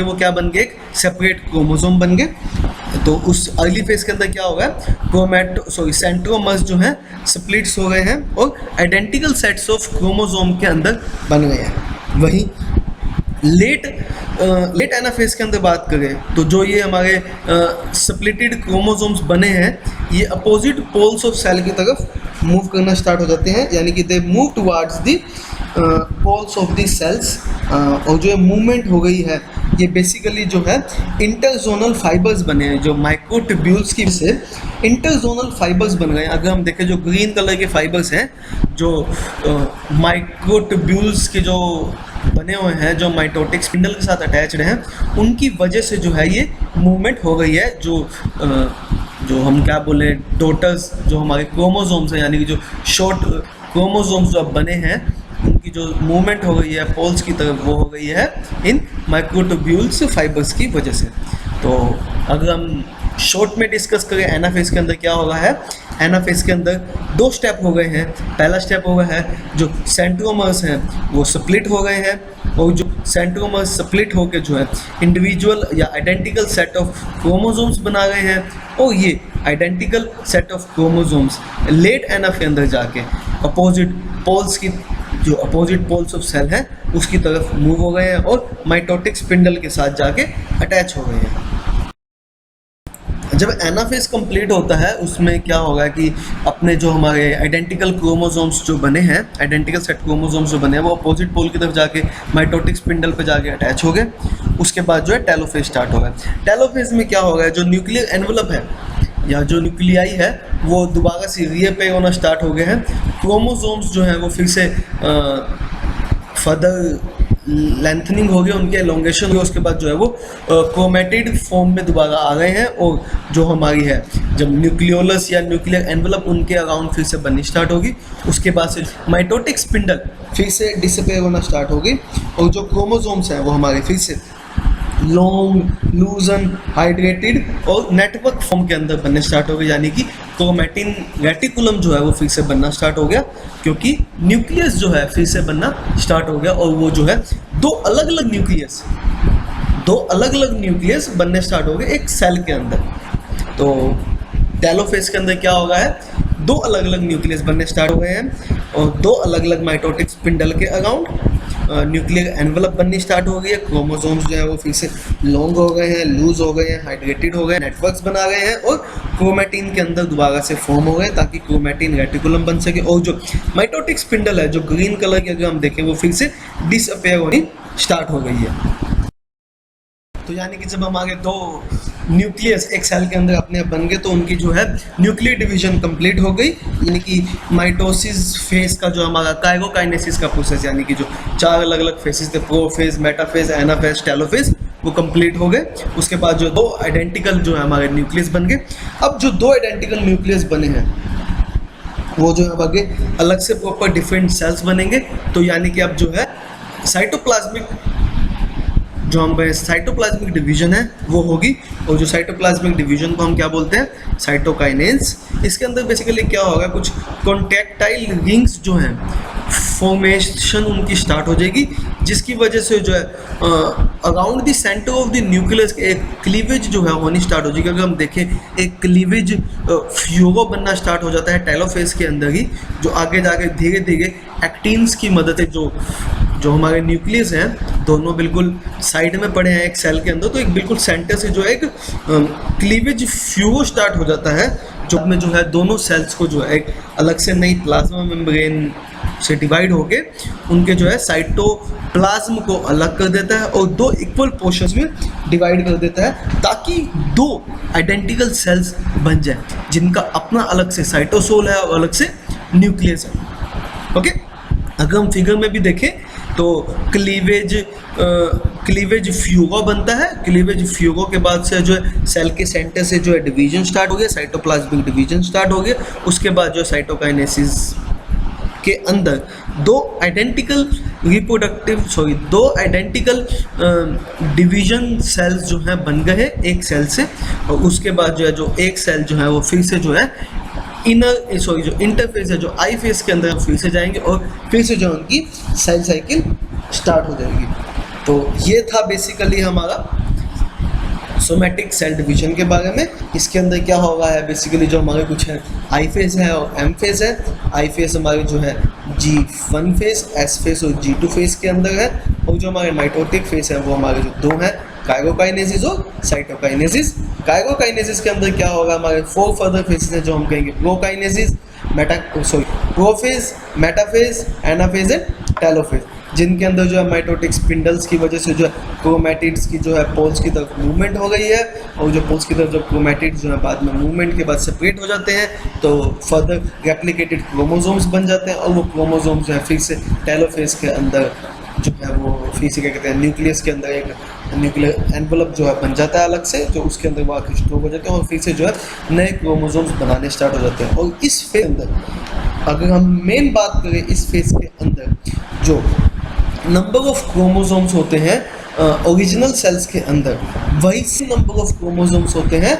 वो क्या बन गए, एक सेपरेट क्रोमोसोम बन गए। तो उस अर्ली फेज के अंदर क्या होगा, सेंट्रोमर्स जो हैं स्प्लिट्स हो गए हैं और आइडेंटिकल सेट्स ऑफ क्रोमोसोम के अंदर बन गए हैं। वहीं लेट एनाफेज के अंदर बात करें तो जो ये हमारे स्प्लिटेड क्रोमोसोम्स बने हैं ये अपोजिट पोल्स ऑफ सेल की तरफ मूव करना स्टार्ट हो जाते हैं, यानी कि they move towards the poles of the cells. और जो मूवमेंट हो गई है ये बेसिकली जो है इंटरजोनल फाइबर्स बने हैं, जो माइक्रोट्यूब्यूल्स की से इंटरजोनल फाइबर्स बन गए हैं। अगर हम देखें जो ग्रीन कलर के फाइबर्स हैं जो माइक्रोट्यूब्यूल्स के जो बने हुए हैं, जो माइटोटिक स्पिंडल के साथ अटैच्ड हैं, उनकी वजह से जो है ये मूवमेंट हो गई है। जो हम क्या बोले, डॉटर्स जो हमारे क्रोमोसोम्स हैं, यानी कि जो शॉर्ट क्रोमोसोम्स जो अब बने हैं उनकी जो मूवमेंट हो गई है पोल्स की तरफ, वो हो गई है इन माइक्रोट्यूब्यूल्स फाइबर्स की वजह से। तो अगर हम शॉर्ट में डिस्कस करें एनाफेज के अंदर क्या होगा है, एनाफेज के अंदर दो स्टेप हो गए हैं। पहला स्टेप हो गया है जो सेंट्रोमर्स हैं वो स्प्लिट हो गए हैं, और जो सेंट्रोमर्स स्प्लिट होकर जो है इंडिविजुअल या आइडेंटिकल सेट ऑफ क्रोमोसोम्स बना गए हैं, और ये identical set of chromosomes late enough के अंदर जाके अपोजिट पोल्स की जो अपोजिट पोल्स ऑफ सेल हैं उसकी तरफ मूव हो गए हैं और माइटोटिक स्पिंडल के साथ जाके अटैच हो गए हैं। जब एनाफेज कंप्लीट होता है उसमें क्या होगा कि अपने जो हमारे आइडेंटिकल क्रोमोसोम्स जो बने हैं, आइडेंटिकल सेट क्रोमोसोम्स जो बने हैं वो अपोजिट पोल की तरफ जाके माइटोटिक स्पिंडल पे जाके अटैच हो गए। उसके बाद जो है टेलोफेज स्टार्ट होगा। टेलोफेज में क्या होगा, जो न्यूक्लियर एनवलप है या जो न्यूक्लियाई है वो दोबारा से रीअपेयर होना स्टार्ट हो गए हैं। क्रोमोसोम्स जो हैं वो फिर से फर्दर लेंथनिंग हो गई, उनके एलोंगेशन हो गया। उसके बाद जो है वो क्रोमेटिड फॉर्म में दोबारा आ गए हैं, और जो हमारी है जब न्यूक्लियोलस या न्यूक्लियर एनवलप उनके अराउंड फिर से बननी स्टार्ट होगी। उसके बाद से माइटोटिक स्पिंडल फिर से डिसअपेयर होना स्टार्ट होगी, और जो क्रोमोसोम्स हैं वो हमारे फिर से लॉन्ग लूजन हाइड्रेटेड और नेटवर्क फॉर्म के अंदर बनने स्टार्ट हो गए, यानी कि क्रोमेटिन रेटिकुलम जो है वो फिर से बनना स्टार्ट हो गया, क्योंकि न्यूक्लियस जो है फिर से बनना स्टार्ट हो गया। और वो जो है दो अलग अलग न्यूक्लियस बनने स्टार्ट हो गए एक सेल के अंदर। तो टेलोफेज के अंदर क्या होगा है, दो अलग अलग न्यूक्लियस बनने स्टार्ट हो गए हैं, और दो अलग अलग माइटोटिक स्पिंडल के अराउंड न्यूक्लियर एनवलप बननी स्टार्ट हो गई है। क्रोमोसोम्स जो है वो फिर से लॉन्ग हो गए हैं, लूज हो गए हैं, हाइड्रेटेड हो गए, नेटवर्क्स बना गए हैं, और क्रोमेटिन के अंदर दोबारा से फॉर्म हो गए ताकि क्रोमेटिन रेटिकुलम बन सके। और जो माइटोटिक स्पिंडल है जो ग्रीन कलर की अगर हम देखें वो फिर से डिसअपेयर होनी स्टार्ट हो गई है। तो यानी कि जब हमारे दो न्यूक्लियस एक सेल के अंदर अपने आप बन गए तो उनकी जो है न्यूक्लियर डिवीजन कंप्लीट हो गई, यानी कि माइटोसिस फेज का जो हमारा काइगोकाइनेसिस का प्रोसेस, यानी कि जो चार अलग अलग फेजेस थे, प्रोफेज, मेटाफेज, एनाफेज, टेलोफेज, वो कंप्लीट हो गए। उसके बाद जो दो आइडेंटिकल जो है हमारे न्यूक्लियस बन गए। अब जो दो आइडेंटिकल न्यूक्लियस बने हैं वो जो है आगे अलग से प्रॉपर डिफरेंट सेल्स बनेंगे। तो यानी कि अब जो है साइटोप्लाज्मिक डिवीजन है वो होगी, और जो साइटोप्लाज्मिक डिवीजन को हम क्या बोलते हैं, साइटोकाइनेस। इसके अंदर बेसिकली क्या होगा, कुछ कॉन्टैक्टाइल रिंग्स जो हैं फॉर्मेशन उनकी स्टार्ट हो जाएगी, जिसकी वजह से जो है around the centre of the nucleus एक क्लीवेज जो है होनी स्टार्ट हो जाएगी। अगर हम देखें एक क्लीवेज फ्यूगो बनना स्टार्ट हो जाता है टेलोफेज के अंदर ही, जो आगे जाके धीरे धीरे एक्टिन्स की मदद से जो हमारे न्यूक्लियस हैं दोनों बिल्कुल साइड में पड़े हैं एक सेल के अंदर, तो एक बिल्कुल सेंटर से जो है एक क्लीवेज फ्यूगो स्टार्ट हो जाता है, जो में जो है दोनों सेल्स को जो है एक अलग से नई प्लाज्मा मेम्ब्रेन से डिवाइड होके उनके जो है साइटोप्लाज्म को अलग कर देता है और दो इक्वल पोर्शंस में डिवाइड कर देता है, ताकि दो आइडेंटिकल सेल्स बन जाए जिनका अपना अलग से साइटोसोल है और अलग से न्यूक्लियस है। ओके, अगर हम फिगर में भी देखें तो क्लीवेज फ्यूगो बनता है। क्लीवेज फ्यूगो के बाद से जो है सेल के सेंटर से जो है डिवीजन स्टार्ट हो गया, साइटोप्लाज्मिक डिवीजन स्टार्ट हो गया। उसके बाद जो साइटोकाइनेसिस के अंदर दो आइडेंटिकल डिवीजन सेल्स जो हैं बन गए हैं एक सेल से, और उसके बाद जो है जो एक सेल जो है वो फिर से जो है जो इंटरफेस है जो आई फेस के अंदर फिर से जाएंगे और फिर से जो उनकी सेल साइकिल स्टार्ट हो जाएगी। तो ये था बेसिकली हमारा सोमैटिक सेल डिवीजन के बारे में। इसके अंदर क्या होगा है बेसिकली जो हमारे कुछ है आई फेज है और एम फेज है। आई फेज हमारे जो है G1 फेज, S फेज और G2 फेज के अंदर है, और जो हमारे माइटोटिक फेज है वो हमारे जो दो हैं काइगोकाइनेसिस और साइटोकाइनेसिस। काइगोकाइनेसिस के अंदर क्या होगा, हमारे 4 फर्दर फेजेस हैं जो हम कहेंगे prokinesis, prophase, metaphase, anaphase and telophase, जिनके अंदर जो है माइटोटिक स्पिंडल्स की वजह से जो है क्रोमैटिड्स की जो है पोल्स की तरफ मूवमेंट हो गई है, और जो पोल्स की तरफ जब क्रोमैटिड्स जो है बाद में मूवमेंट के बाद सेपरेट हो जाते हैं तो फर्दर रेप्लिकेटेड क्रोमोसोम्स बन जाते हैं, और वो क्रोमोसोम्स जो है फिर से टेलोफेज के अंदर जो है वो फिर से क्या कहते हैं न्यूक्लियस के अंदर एक न्यूक्लियर एनवलप जो है बन जाता है अलग से, जो उसके अंदर वो स्टोर हो जाते हैं और फिर से जो है नए क्रोमोसोम्स बनाने स्टार्ट हो जाते हैं। और इस फेज अंदर अगर हम मेन बात करें, इस फेज के अंदर जो नंबर ऑफ क्रोमोसोम्स होते हैं ओरिजिनल सेल्स के अंदर, वही से नंबर ऑफ क्रोमोसोम्स होते हैं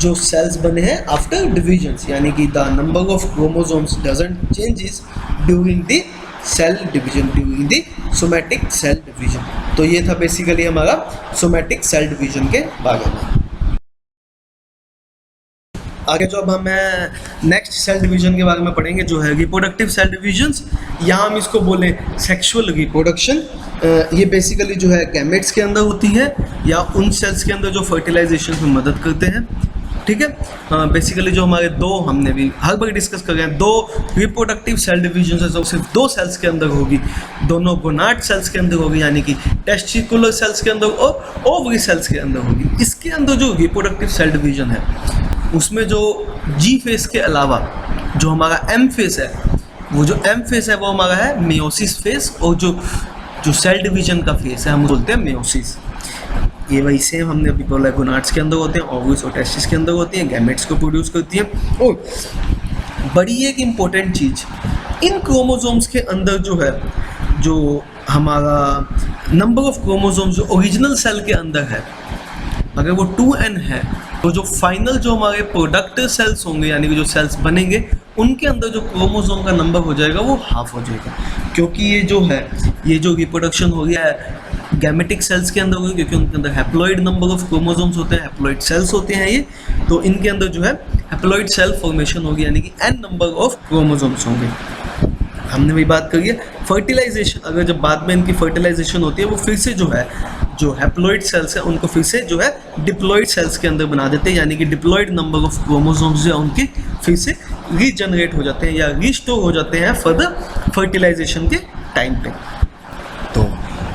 जो सेल्स बने हैं आफ्टर डिविजन्स, यानी कि the number of chromosomes doesn't changes during the cell division, during the somatic cell division. तो ये था बेसिकली हमारा सोमैटिक सेल डिवीजन के बारे में। आगे जो अब हमें नेक्स्ट सेल डिवीजन के बारे में पढ़ेंगे जो है रिप्रोडक्टिव सेल डिवीजन्स, यहाँ हम इसको बोले सेक्सुअल रिप्रोडक्शन। ये बेसिकली जो है गैमेट्स के अंदर होती है या उन सेल्स के अंदर जो फर्टिलाइजेशन में मदद करते हैं, ठीक है। बेसिकली जो हमारे दो, हमने भी हर बार डिस्कस कर रहे हैं, दो रिप्रोडक्टिव सेल डिवीजन है जो सिर्फ दो सेल्स के अंदर होगी, दोनों गोनाड सेल्स के अंदर होगी, यानी कि टेस्टिकुलर सेल्स के अंदर और ओवरी सेल्स के अंदर होगी। इसके अंदर जो रिप्रोडक्टिव सेल डिवीजन है उसमें जो जी फेस के अलावा जो हमारा एम फेस है, वो जो एम फेस है वो हमारा है मेयोसिस फेस, और जो सेल डिवीजन का फेस है हम बोलते हैं मेयोसिस। ये वही सेम हमने अभी बोला, गोनाड्स के अंदर होते हैं, ओवरीज और टेस्टिस के अंदर होती हैं, गैमेट्स को प्रोड्यूस करती हैं। और बड़ी एक इम्पोर्टेंट चीज़, इन क्रोमोसोम्स के अंदर जो है, जो हमारा नंबर ऑफ क्रोमोसोम्स जो ओरिजिनल सेल के अंदर है, अगर वो 2n है तो जो फाइनल जो हमारे प्रोडक्ट सेल्स होंगे, यानी कि जो सेल्स बनेंगे, उनके अंदर जो क्रोमोसोम का नंबर हो जाएगा वो हाफ हो जाएगा। क्योंकि ये जो है, ये जो रिप्रोडक्शन हो गया है गैमेटिक सेल्स के अंदर होगी, क्योंकि उनके अंदर हैप्लॉइड नंबर ऑफ क्रोमोसोम्स होते हैं, हैप्लॉइड सेल्स होते हैं ये, तो इनके अंदर जो है हैप्लॉइड सेल फॉर्मेशन होगी, यानी कि n नंबर ऑफ क्रोमोसोम्स होंगे। हमने भी बात करी है फर्टिलाइजेशन, अगर जब बाद में इनकी फर्टिलाइजेशन होती है वो फिर से जो है, जो हैप्लॉइड सेल्स है उनको फिर से जो है डिप्लॉइड सेल्स के अंदर बना देते हैं, यानी कि डिप्लॉइड नंबर ऑफ क्रोमोसोम्स जो है उनके फिर से रीजनरेट हो जाते हैं या रीस्टोर हो जाते हैं फर्दर फर्टिलाइजेशन के टाइम पे। तो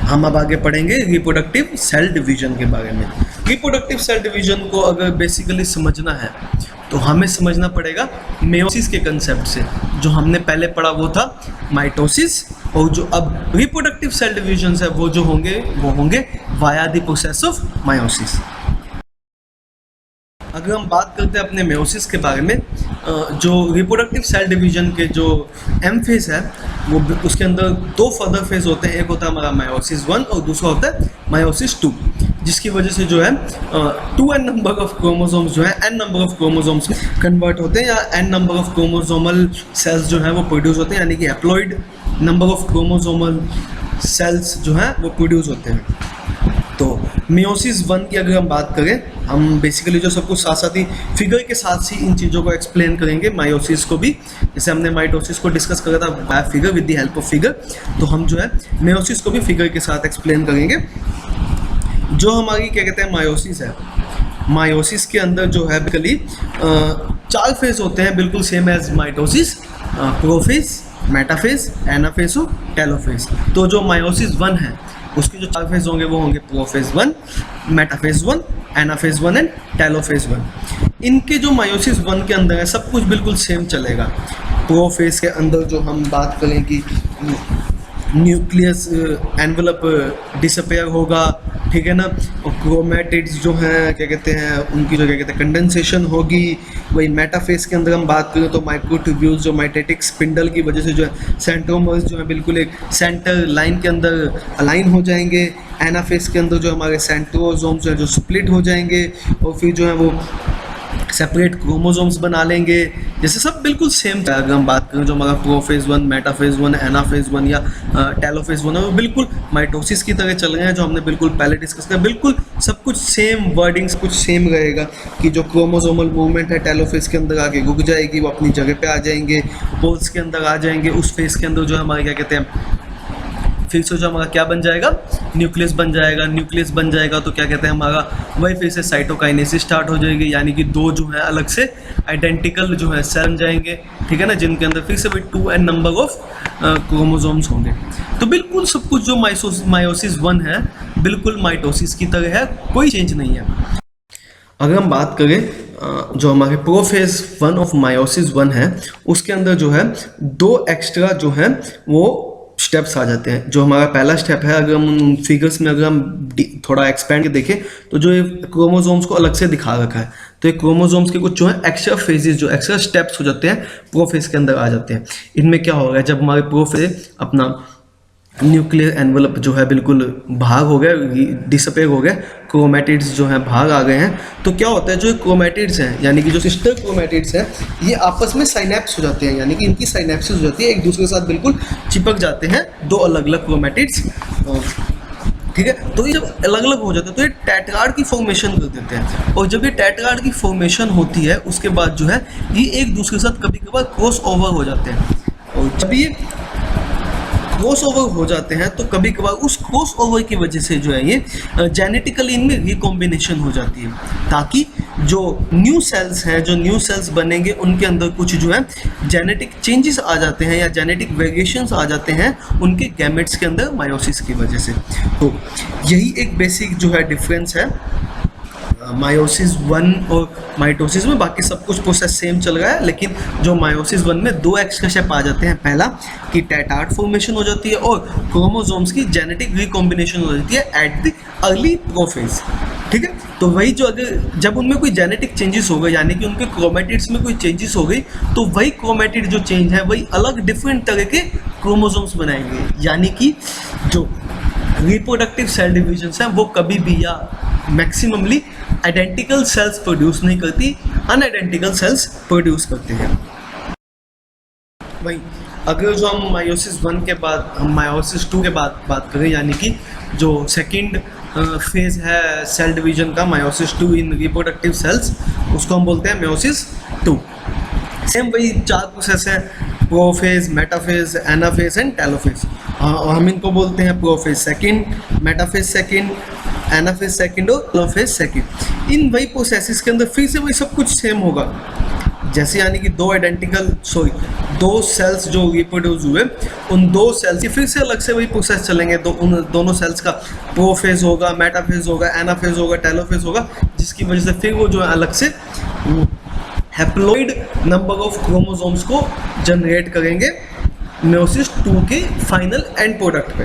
हम अब आगे पढ़ेंगे रिप्रोडक्टिव सेल डिवीजन के बारे में। रिप्रोडक्टिव सेल डिवीजन को अगर बेसिकली समझना है तो हमें समझना पड़ेगा मेयोसिस के कंसेप्ट से। जो हमने पहले पढ़ा वो था माइटोसिस, और जो अब रिप्रोडक्टिव सेल डिवीजन है वो जो होंगे वो होंगे via the process of meiosis. अगर हम बात करते हैं अपने मेयोसिस के बारे में, जो रिप्रोडक्टिव सेल डिवीजन के जो एम फेज है वो उसके अंदर दो फर्दर फेज होते हैं, एक होता है हमारा मायोसिस 1 और दूसरा होता है मायोसिस 2, जिसकी वजह से जो है 2n नंबर ऑफ क्रोमोसोम्स जो है n number of chromosomes convert होते हैं, या n number of chromosomal cells जो है वो प्रोड्यूस होते हैं, यानी कि haploid number of chromosomal cells जो हैं वो प्रोड्यूस होते हैं। तो मेयोसिस 1 की अगर हम बात करें, हम बेसिकली जो सब कुछ साथ साथ ही फिगर के साथ ही इन चीज़ों को एक्सप्लेन करेंगे, मायोसिस को भी, जैसे हमने माइटोसिस को डिस्कस करा था by figure with the help of figure, तो हम जो है मेयोसिस को भी फिगर के साथ एक्सप्लेन करेंगे। जो हमारी क्या कहते हैं मायोसिस है, मायोसिस के अंदर जो है बेसिकली 4 फेज होते हैं, बिल्कुल same as mitosis, prophase, metaphase, anaphase और टेलोफेज। तो जो मायोसिस 1 है उसके जो 4 फेज होंगे वो होंगे prophase 1, metaphase 1, anaphase 1 and telophase 1। इनके जो मायोसिस 1 के अंदर है सब कुछ बिल्कुल सेम चलेगा। प्रोफेज के अंदर जो हम बात करें कि न्यूक्लियस एनवेलप डिसअपेयर होगा, ठीक है ना, और क्रोमेटिड्स जो हैं क्या कहते हैं उनकी जो क्या कहते हैं कंडेंसेशन होगी। वही मेटाफेज के अंदर हम बात करें तो माइक्रोट्यूब्यूल्स जो माइटेटिक स्पिंडल की वजह से जो है सेंट्रोमर्स जो है बिल्कुल एक सेंटर लाइन के अंदर अलाइन हो जाएंगे। एनाफेज के अंदर जो हमारे सेंट्रोसोम्स जो है जो स्प्लिट हो जाएंगे और फिर जो है वो सेपरेट क्रोमोसोम्स बना लेंगे। जैसे सब बिल्कुल सेम था। अगर हम बात करें जो हमारा प्रोफेज 1, मेटाफेज 1, एनाफेज 1 या टेलोफेज 1 है वो बिल्कुल माइटोसिस की तरह चल रहे हैं, जो हमने बिल्कुल पहले डिस्कस किया। बिल्कुल सब कुछ सेम, वर्डिंग्स कुछ सेम रहेगा कि जो क्रोमोसोमल मूवमेंट है टेलोफेज के अंदर आके रुक जाएगी, वो अपनी जगह पे आ जाएंगे, पोल्स के अंदर आ जाएंगे। उस फेज के अंदर जो हमारे क्या कहते हैं फिर से जो हमारा क्या बन जाएगा, न्यूक्लियस बन जाएगा। न्यूक्लियस बन जाएगा तो क्या कहते हैं हमारा वही फिर से साइटोकाइनेसिस स्टार्ट हो जाएगी, यानी कि दो जो है अलग से आइडेंटिकल जो है सेल बन जाएंगे, ठीक है ना, जिनके अंदर फिर से वही 2n नंबर ऑफ क्रोमोसोम्स होंगे। तो बिल्कुल सब कुछ जो मायोसिस 1 है बिल्कुल माइटोसिस की तरह है, कोई चेंज नहीं है। अगर हम बात करें जो हमारे प्रोफेज 1 ऑफ मायोसिस 1 है उसके अंदर जो है 2 एक्स्ट्रा जो है वो स्टेप्स आ जाते हैं। जो हमारा पहला स्टेप है, अगर हम फिगर्स में अगर हम थोड़ा एक्सपेंड के देखें तो जो ये क्रोमोसोम्स को अलग से दिखा रखा है, तो ये क्रोमोसोम्स के कुछ जो है एक्स्ट्रा फेजेस जो एक्स्ट्रा स्टेप्स हो जाते हैं प्रोफेज के अंदर आ जाते हैं। इनमें क्या होगा, जब हमारे प्रोफेज अपना न्यूक्लियर एनवलप जो है बिल्कुल भाग हो गया, डिसअपेयर हो गया, क्रोमैटिड्स जो हैं भाग आ गए हैं। तो क्या होता है, जो क्रोमैटिड्स हैं यानी कि जो सिस्टर क्रोमैटिड्स हैं ये आपस में साइनैप्स हो जाते हैं, यानी कि इनकी साइनैप्सिस हो जाती है, एक दूसरे के साथ बिल्कुल चिपक जाते हैं दो अलग अलग क्रोमैटिड्स। ठीक है, तो ये जब अलग अलग हो जाते हैं तो ये टेट्राड की फॉर्मेशन कर देते हैं, और जब ये टेट्राड की फॉर्मेशन होती है उसके बाद जो है ये एक दूसरे के साथ कभी कभार क्रॉस ओवर हो जाते हैं, और जब ये क्रॉस ओवर हो जाते हैं तो कभी कभार उस क्रॉस ओवर की वजह से जो है ये जेनेटिकली इनमें रिकॉम्बिनेशन हो जाती है, ताकि जो न्यू सेल्स हैं, जो न्यू सेल्स बनेंगे उनके अंदर कुछ जो है जेनेटिक चेंजेस आ जाते हैं या जेनेटिक वेरिएशंस आ जाते हैं उनके गैमेट्स के अंदर मायोसिस की वजह से। तो यही एक बेसिक जो है डिफरेंस है मायोसिस 1 और माइटोसिस में। बाकी सब कुछ प्रोसेस सेम चल रहा है, लेकिन जो मायोसिस 1 में दो एक्स्ट्रा स्टेप आ जाते हैं, पहला कि टेट्राड फॉर्मेशन हो जाती है और क्रोमोसोम्स की जेनेटिक रिकॉम्बिनेशन हो जाती है एट द अर्ली प्रोफेज। ठीक है, तो वही जो अगर जब उनमें कोई जेनेटिक चेंजेस हो गए यानी कि उनके क्रोमैटिड्स में कोई चेंजेस हो गई तो वही क्रोमैटिड जो चेंज है वही अलग डिफरेंट तरह के क्रोमोसोम्स बनाएंगे, यानी कि जो रिप्रोडक्टिव सेल डिविजन्स हैं वो कभी भी या मैक्सिममली आइडेंटिकल सेल्स प्रोड्यूस नहीं करती, अनआइडेंटिकल सेल्स प्रोड्यूस करते हैं। वही अगर जो हम मायोसिस 1 के बाद हम मायोसिस 2 के बाद बात करें, यानी कि जो सेकंड फेज है सेल डिवीजन का, मायोसिस 2 इन रिप्रोडक्टिव सेल्स, उसको हम बोलते हैं मायोसिस 2। सेम वही 4 प्रोसेस है, prophase, metaphase, anaphase and telophase. हम इनको बोलते हैं prophase second, metaphase second, anaphase second और टेलोफेज सेकंड। इन वही प्रोसेसेस के अंदर फिर से वही सब कुछ सेम होगा, जैसे यानी कि दो सेल्स जो रिप्रोड्यूस हुए उन दो सेल्स की फिर से अलग से वही प्रोसेस चलेंगे, उन दोनों सेल्स का प्रोफेज होगा, मेटाफेज होगा, एनाफेज होगा, टेलोफेज होगा, जिसकी वजह से फिर वो जो है अलग से हैप्लॉइड नंबर ऑफ क्रोमोसोम्स को जनरेट करेंगे मायोसिस 2 के फाइनल एंड प्रोडक्ट पे।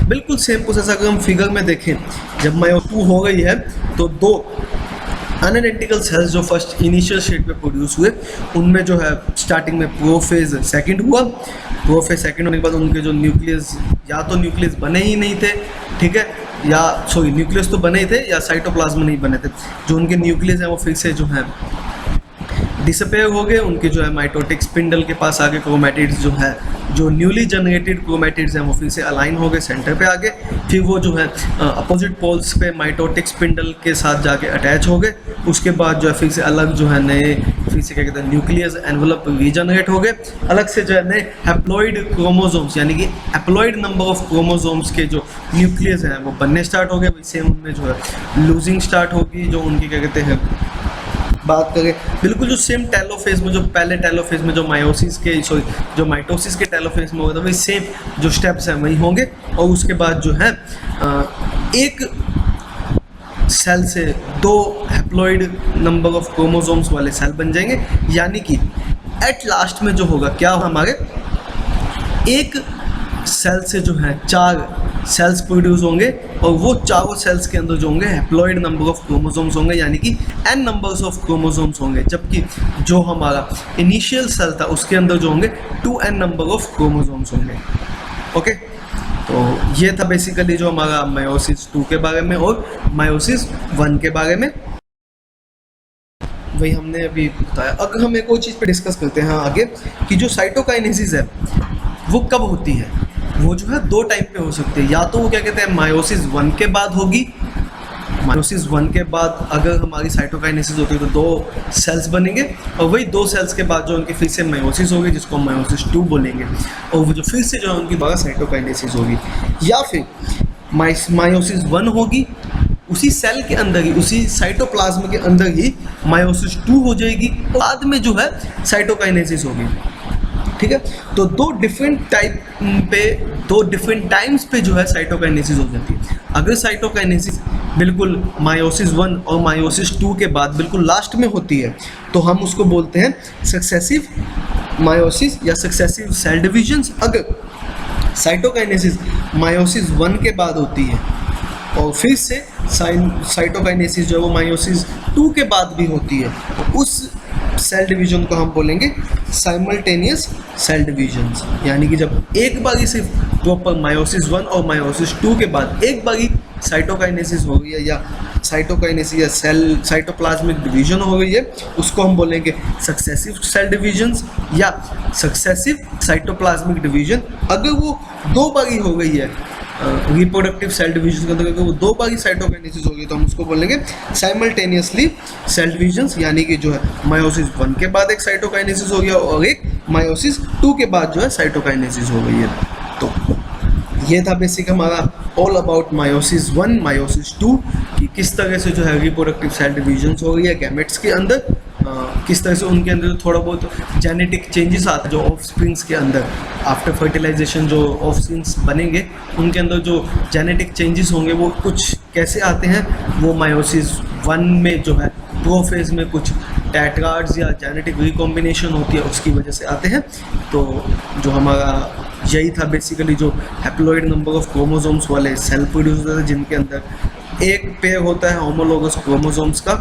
बिल्कुल सेम प्रोसेस अगर हम फिगर में देखें, जब मायोसिस 2 हो गई है तो दो अनआइडेंटिकल सेल्स जो फर्स्ट इनिशियल स्टेट पे प्रोड्यूस हुए उनमें जो है स्टार्टिंग में प्रोफेज सेकंड हुआ। प्रोफेज सेकंड होने के बाद उनके जो न्यूक्लियस, या तो न्यूक्लियस बने ही नहीं थे, ठीक है, या न्यूक्लियस तो बने ही थे या साइटोप्लाज्म नहीं बने थे, जो उनके न्यूक्लियस हैं वो फिर से जो है डिसअपेयर हो गए, उनके जो है माइटोटिक स्पिंडल के पास आगे क्रोमैटिड्स जो है, जो न्यूली जनरेटेड क्रोमैटिड्स हैं वो फिर से अलाइन हो गए सेंटर पे आगे, फिर वो जो है अपोजिट पोल्स पे माइटोटिक स्पिंडल के साथ जाके अटैच हो गए। उसके बाद जो है फिर से अलग जो है नए, फिर से क्या कहते हैं, न्यूक्लियस एनवलप रीजनरेट हो गए, अलग से जो है नए हैप्लॉइड क्रोमोसोम्स यानी कि हैप्लॉइड नंबर ऑफ क्रोमोसोम्स के जो न्यूक्लियस हैं वो बनने स्टार्ट हो गए। वैसे उनमें जो है लूजिंग स्टार्ट होगी, जो उनकी क्या कहते हैं बात करें बिल्कुल जो सेम टेलोफेज में, जो पहले टेलोफेज में जो जो माइटोसिस के टेलोफेज में होगा, वही सेम जो स्टेप्स हैं वही होंगे। और उसके बाद जो है एक सेल से दो हैप्लॉइड नंबर ऑफ क्रोमोसोम्स वाले सेल बन जाएंगे, यानी कि एट लास्ट में जो होगा क्या, हमारे एक सेल से जो है 4 सेल्स प्रोड्यूस होंगे और वो चारों सेल्स के अंदर जो होंगे हैप्लॉइड नंबर ऑफ क्रोमोसोम्स होंगे, यानी कि n नंबर्स ऑफ क्रोमोसोम्स होंगे, जबकि जो हमारा इनिशियल सेल था उसके अंदर जो होंगे 2n नंबर ऑफ क्रोमोसोम्स होंगे। ओके, तो ये था बेसिकली जो हमारा मायोसिस 2 के बारे में और मायोसिस 1 के बारे में, वही हमने अभी बताया। अगर हम एक और चीज़ पे डिस्कस करते हैं आगे कि जो साइटोकाइनेसिस है वो कब होती है, वो जो है 2 टाइप पे हो सकती है, या तो वो क्या कहते हैं मायोसिस 1 के बाद होगी, मायोसिस 1 के बाद अगर हमारी साइटोकाइनेसिस होती है तो 2 सेल्स बनेंगे, और वही 2 सेल्स के बाद जो उनकी फिर से मायोसिस होगी जिसको हम मायोसिस 2 बोलेंगे, और वो जो फिर से जो है उनकी दोबारा साइटोकाइनेसिस होगी। या फिर मायोसिस 1 होगी, उसी सेल के अंदर ही, उसी साइटोप्लाज्म के अंदर ही मायोसिस 2 हो जाएगी, बाद में जो है साइटोकाइनेसिस होगी। ठीक है, तो 2 डिफरेंट टाइम्स पे जो है साइटोकाइनेसिस हो जाती है। अगर साइटोकाइनेसिस बिल्कुल मायोसिस 1 और मायोसिस 2 के बाद बिल्कुल लास्ट में होती है तो हम उसको बोलते हैं सक्सेसिव मायोसिस या सक्सेसिव सेल डिविजन्स। अगर साइटोकाइनेसिस मायोसिस 1 के बाद होती है और फिर से साइटोकाइनेसिस जो है वो मायोसिस 2 के बाद भी होती है, तो उस सेल डिवीजन को हम बोलेंगे साइमल्टेनियस सेल डिवीजन्स, यानी कि जब एक बार ही सिर्फ प्रॉपर मायोसिस 1 और मायोसिस 2 के बाद एक बारी साइटोकाइनेसिस हो गई है या साइटोकाइनेसिस या सेल साइटोप्लाज्मिक डिवीजन हो गई है, उसको हम बोलेंगे सक्सेसिव सेल डिवीजन्स या सक्सेसिव साइटोप्लाज्मिक डिवीजन। अगर वो दो बारी हो गई है रिप्रोडक्टिव सेल डिवीजन के अंदर, अगर वो दो बारी साइटोकाइनेसिस होगी तो हम उसको बोलेंगे साइमल्टेनियसली सेल डिवीजन्स, यानी कि जो है मायोसिस 1 के बाद एक साइटोकाइनेसिस हो गया और एक मायोसिस 2 के बाद जो है साइटोकाइनेसिस हो गई है। तो ये था बेसिक हमारा ऑल अबाउट मायोसिस 1 मायोसिस 2 कि किस तरह से जो है रिप्रोडक्टिव सेल डिवीजन्स हो रही है गैमेट्स के अंदर, किस तरह से उनके अंदर थोड़ा बहुत जेनेटिक चेंजेस आते हैं जो ऑफस्प्रिंग्स के अंदर आफ्टर फर्टिलाइजेशन जो ऑफस्प्रिंग्स बनेंगे उनके अंदर जो जेनेटिक चेंजेस होंगे वो कुछ कैसे आते हैं, वो मायोसिस 1 में जो है प्रोफेज में कुछ टेट्राड्स या जेनेटिक रिकॉम्बिनेशन होती है उसकी वजह से आते हैं। तो जो हमारा यही था बेसिकली, जो हैप्लॉइड नंबर ऑफ क्रोमोसोम्स वाले सेल प्रोड्यूस होते हैं जिनके अंदर एक पेयर होता है होमोलोगस क्रोमोसोम्स का,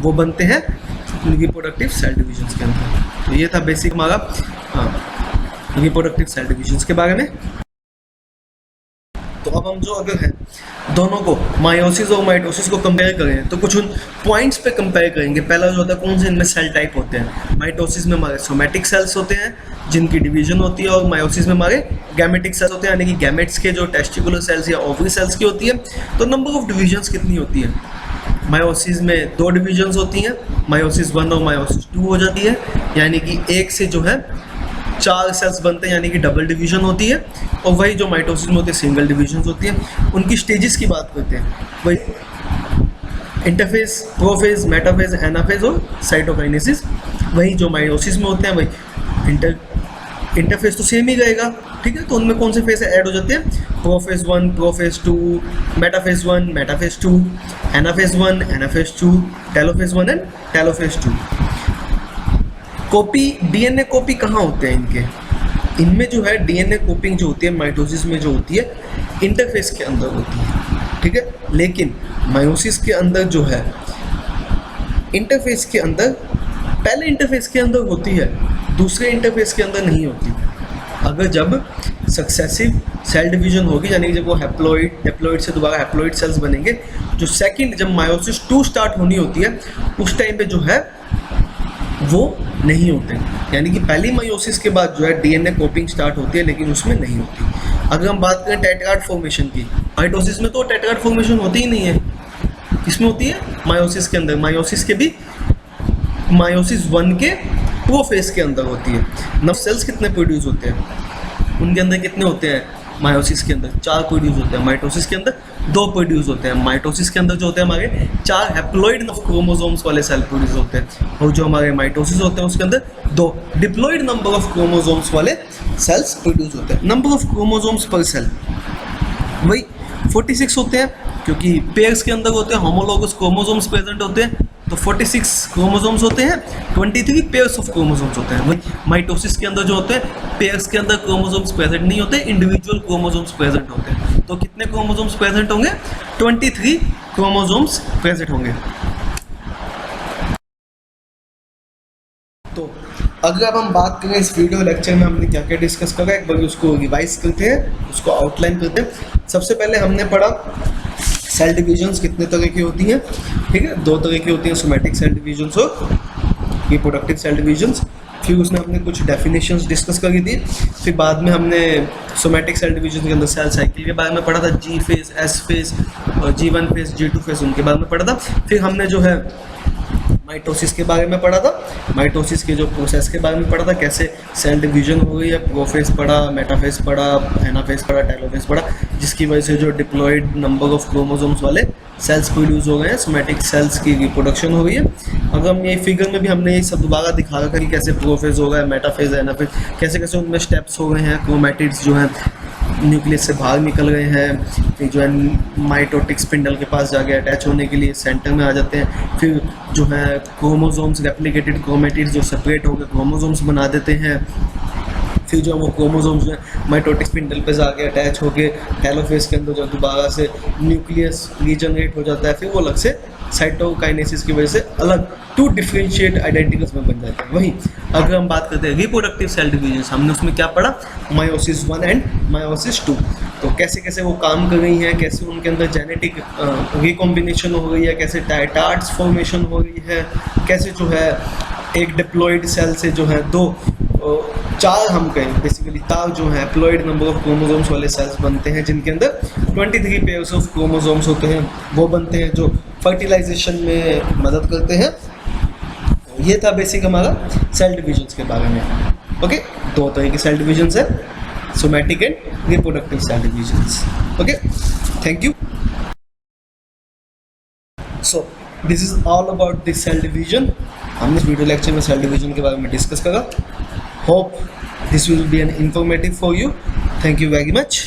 वो बनते हैं रिप्रोडक्टिव सेल डिविजन्स के अंदर। तो ये था बेसिक हमारा रिप्रोडक्टिव सेल डिविजन्स के बारे में। तो अब हम जो अगर है दोनों को मायोसिस और माइटोसिस को कंपेयर करें तो कुछ उन पॉइंट्स पे कंपेयर करेंगे। पहला जो होता है कौन से इनमें सेल टाइप होते हैं। माइटोसिस में हमारे सोमैटिक सेल्स होते हैं जिनकी डिवीजन होती है, और मायोसिस में हमारे गैमेटिक सेल्स होते हैं यानी कि गैमेट्स के जो टेस्टिकुलर सेल्स या ओवरी सेल्स की होती है। तो नंबर ऑफ डिविजन्स कितनी होती है, मायोसिस में 2 डिविजन्स होती हैं, मायोसिस 1 और मायोसिस 2 हो जाती है, यानी कि एक से जो है 4 सेल्स बनते हैं यानी कि डबल डिवीजन होती है। और वही जो माइटोसिस में होती है सिंगल डिवीजन होती है। उनकी स्टेजेस की बात करते हैं, वही इंटरफेज, प्रोफेज, मेटाफेज, एनाफेज और साइटोकाइनेसिस। वही जो मायोसिस में होते हैं वही इंटरफेज तो सेम ही रहेगा, ठीक है। तो उनमें कौन से फेज ऐड हो जाते हैं, prophase 1, prophase 2, metaphase 1, metaphase 2, anaphase 1, anaphase 2, telophase 1 and telophase 2। Copy, DNA copy कहाँ होते हैं इनके, इनमें जो है डीएनए कॉपिंग जो होती है माइटोसिस में जो होती है इंटरफेस के अंदर होती है, ठीक है। लेकिन मायोसिस के अंदर जो है इंटरफेस के अंदर, पहले इंटरफेस के अंदर होती है, दूसरे इंटरफेस के अंदर नहीं होती। अगर जब सक्सेसिव सेल डिवीजन होगी यानी कि जब वो हैप्लॉइड से दोबारा हैप्लॉइड सेल्स बनेंगे, जो सेकंड जब मायोसिस 2 स्टार्ट होनी होती है उस टाइम पे जो है वो नहीं होते, यानी कि पहली मायोसिस के बाद जो है डीएनए कॉपिंग स्टार्ट होती है लेकिन उसमें नहीं होती। अगर हम बात करें टेट्राड फॉर्मेशन की, माइटोसिस में तो टेट्राड फॉर्मेशन होती ही नहीं है, किसमें होती है, मायोसिस के अंदर। मायोसिस के भी मायोसिस 1 के प्रोफेज के अंदर होती है। नव सेल्स कितने प्रोड्यूस होते हैं, उनके अंदर कितने होते हैं, मायोसिस के अंदर 4 प्रोड्यूस होते हैं, माइटोसिस के अंदर 2 प्रोड्यूस होते हैं। माइटोसिस के अंदर जो होते हैं हमारे 4 हैप्लॉइड क्रोमोसोम्स वाले सेल प्रोड्यूस होते हैं, और जो हमारे माइटोसिस होते हैं उसके अंदर 2 डिप्लॉइड नंबर ऑफ क्रोमोसोम्स वाले सेल्स प्रोड्यूस होते हैं। नंबर ऑफ क्रोमोसोम्स पर सेल वही 46 होते हैं, क्योंकि पेयर्स के अंदर होते हैं, होमोलोगस क्रोमोसोम्स प्रेजेंट होते हैं, तो 46 क्रोमोसोम्स होते हैं, 23 पेयर्स ऑफ क्रोमोसोम्स होते हैं। वही माइटोसिस के अंदर जो होते हैं पेयर्स के अंदर क्रोमोसोम्स प्रेजेंट नहीं होते, इंडिविजुअल क्रोमोसोम्स प्रेजेंट होते हैं। तो कितने क्रोमोसोम्स प्रेजेंट होंगे, 23 क्रोमोसोम्स प्रेजेंट होंगे। तो अगर अब हम बात करें इस वीडियो लेक्चर में हमने क्या क्या डिस्कस करा, एक बार उसको रिवाइज करते हैं, उसको आउटलाइन करते हैं। सबसे पहले हमने पढ़ा सेल डिविजन्स कितने तरह की होती हैं, ठीक है, 2 तरह की होती हैं, सोमैटिक सेल डिविजन्स और रिप्रोडक्टिव सेल डिविजन्स। फिर उसमें हमने कुछ डेफिनेशंस डिस्कस करी थी। फिर बाद में हमने सोमैटिक सेल डिवीजन के अंदर सेल साइकिल के बारे में पढ़ा था, जी फेज, एस फेज, और G1 फेज, G2 फेज, उनके बारे में पढ़ा था। फिर हमने जो है माइटोसिस के बारे में पढ़ा था, माइटोसिस के जो प्रोसेस के बारे में पढ़ा था, कैसे सेल डिवीजन हो गई है, प्रोफेज पढ़ा, मेटाफेज पढ़ा, एनाफेज पढ़ा, टेलोफेज पढ़ा, जिसकी वजह से जो डिप्लॉइड नंबर ऑफ क्रोमोसोम्स वाले सेल्स प्रोड्यूस हो गए हैं, सोमैटिक सेल्स की रिप्रोडक्शन हो गई है। अगर हम ये फिगर में भी हमने ये सब दोबारा दिखा रखा कि कैसे प्रोफेज हो गया, मेटाफेज, एनाफेज, कैसे कैसे उनमें स्टेप्स हो गए हैं, क्रोमैटिड्स जो हैं न्यूक्लियस से बाहर निकल गए हैं, फिर जो है माइटोटिक स्पिंडल के पास जाके अटैच होने के लिए सेंटर में आ जाते हैं। फिर जो है क्रोमोसोम्स, रेप्लिकेटेड क्रोमैटिड्स जो सेपरेट होकर क्रोमोसोम्स बना देते हैं। फिर जो वो क्रोमोसोम्स जो है माइटोटिक स्पिंडल पे जाके अटैच होके टेलोफेज के अंदर जो दोबारा से न्यूक्लियस रीजनरेट हो जाता है, फिर वो अलग से साइटोकाइनेसिस की वजह से अलग टू डिफरेंशिएट आइडेंटिकल्स में बन जाते हैं। वहीं अगर हम बात करते हैं रिप्रोडक्टिव सेल डिवीजन, हमने उसमें क्या पढ़ा, मायोसिस 1 एंड मायोसिस 2। तो कैसे कैसे वो काम कर रही हैं, कैसे उनके अंदर जेनेटिक रिकॉम्बिनेशन हो रही है, कैसे टाइटार्ड्स फॉर्मेशन हो रही है, कैसे जो है एक डिप्लॉइड सेल से जो है दो चार हम कहें बेसिकली तार जो है हैप्लॉइड नंबर ऑफ क्रोमोसोम्स वाले सेल्स बनते हैं, जिनके अंदर 23 पेयर्स ऑफ क्रोमोसोम्स होते हैं, वो बनते हैं जो फर्टिलाइजेशन में मदद करते हैं। ये था बेसिक हमारा सेल डिविजन्स के बारे में। ओके, दो तरह के सेल डिविजन्स है, somatic and reproductive cell divisions. Okay, thank you. So this is all about this cell division. हमने इस वीडियो लेक्चर में सेल डिवीजन के बारे में डिस्कस करा। Hope this will be an informative for you. Thank you very much.